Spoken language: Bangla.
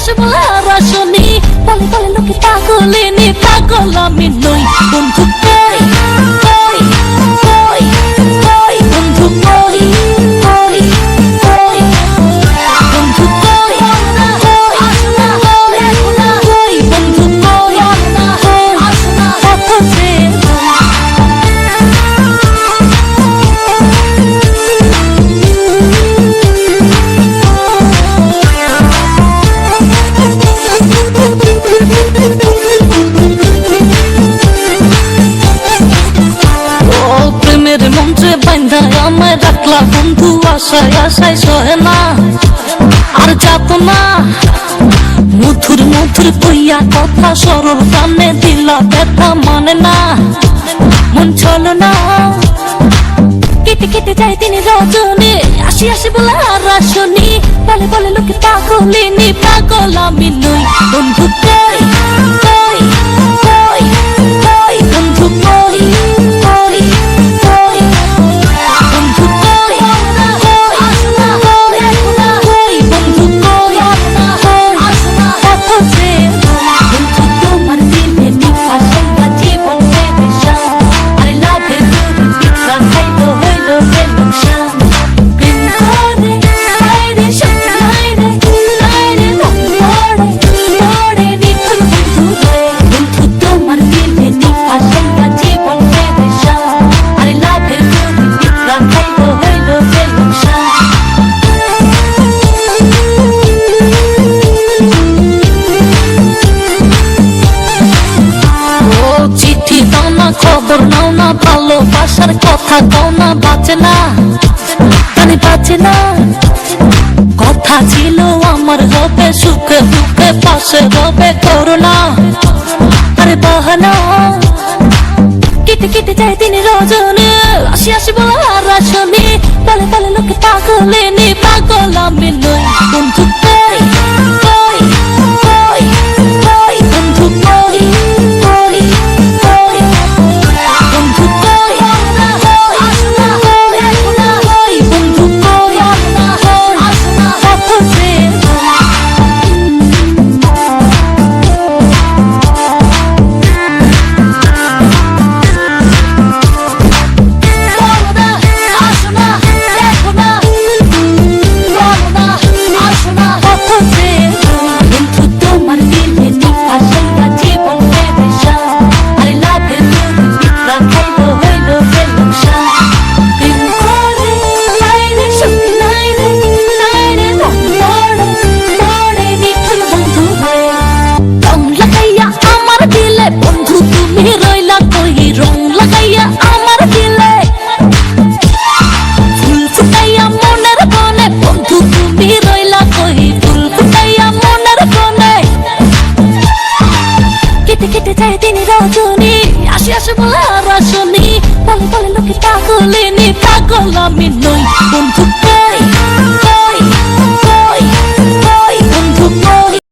আসে বলে আর আসনি, বলে বলে লোকে পাগলিনী, পাগল আমি নই। বন্ধু কই কই কই কই, বন্ধু কই কই কই, বন্ধু কই কই আসনা দেখো না, কই বন্ধু কই কই আসনা কত যে প্রেমের মন্ত্রে বান্ধা আমায় রাখলা বন্ধু, আশায় আশায় সহে না আর যাত না। মধুর মধুর কইয়া কথা সরল কানে দিলা ব্যথা মানে না, মন চলো না। কেটে কেটে যায় দিন রজনী, আসি আসি বলে আর আসনি, বলে বলে লোকে পাগলিনী, পাগল আমি নই। বন্ধু কই কই কই কই, বন্ধু কই কই কই, বন্ধু কই কই আসনা দেখো না, কই বন্ধু কই কই আসনা কত যে। বন্ধু তোমার দিলে নিশা সাইবা জীবন বেদশা, আরে লাভের পিছা খাইব হইল যে লোকসান। প্রেম করে আইরে সত্যি আইরে আইরে মন পড়ে নিখুঁত বন্ধু রে। বন্ধু তোমার দিলে নিশা সাইবা জীবন বেদশা, আরে লাভের পিছা খাইব হইল যে লোকসান। ও চিঠি দাও না, খবর নাও না, ভালোবাসার কথা দাও না, বাঁচে না মানে বাঁচে না। কথা ছিল আমার হবে সুখে দুঃখে পাশে হবে, করোনা আরে বাহানা। কেটে কেটে যায় দিন রজনী, আসি আসি বলে আর আসনি, বলে বলে লোকে পাগলিনী, পাগল আমি নই। বন্ধু কই কই কই কই, বন্ধু কই কই কই, বন্ধু কই কই আসনা দেখো না, কই বন্ধু কই কই আসনা কত যে। বন্ধু তুমি রইলা কই, রং লাগাইয়া আমার দিলে ফুল ফুটাইয়া মনের বনে, বন্ধু তুমি রইলা কই, ফুল ফুটাইয়া মনের বনে। কেটে কেটে যায় দিন রজনী, আসি আসি বলে আর আসনি, বলে বলে লোকে পাগলিনী, পাগল আমি নই।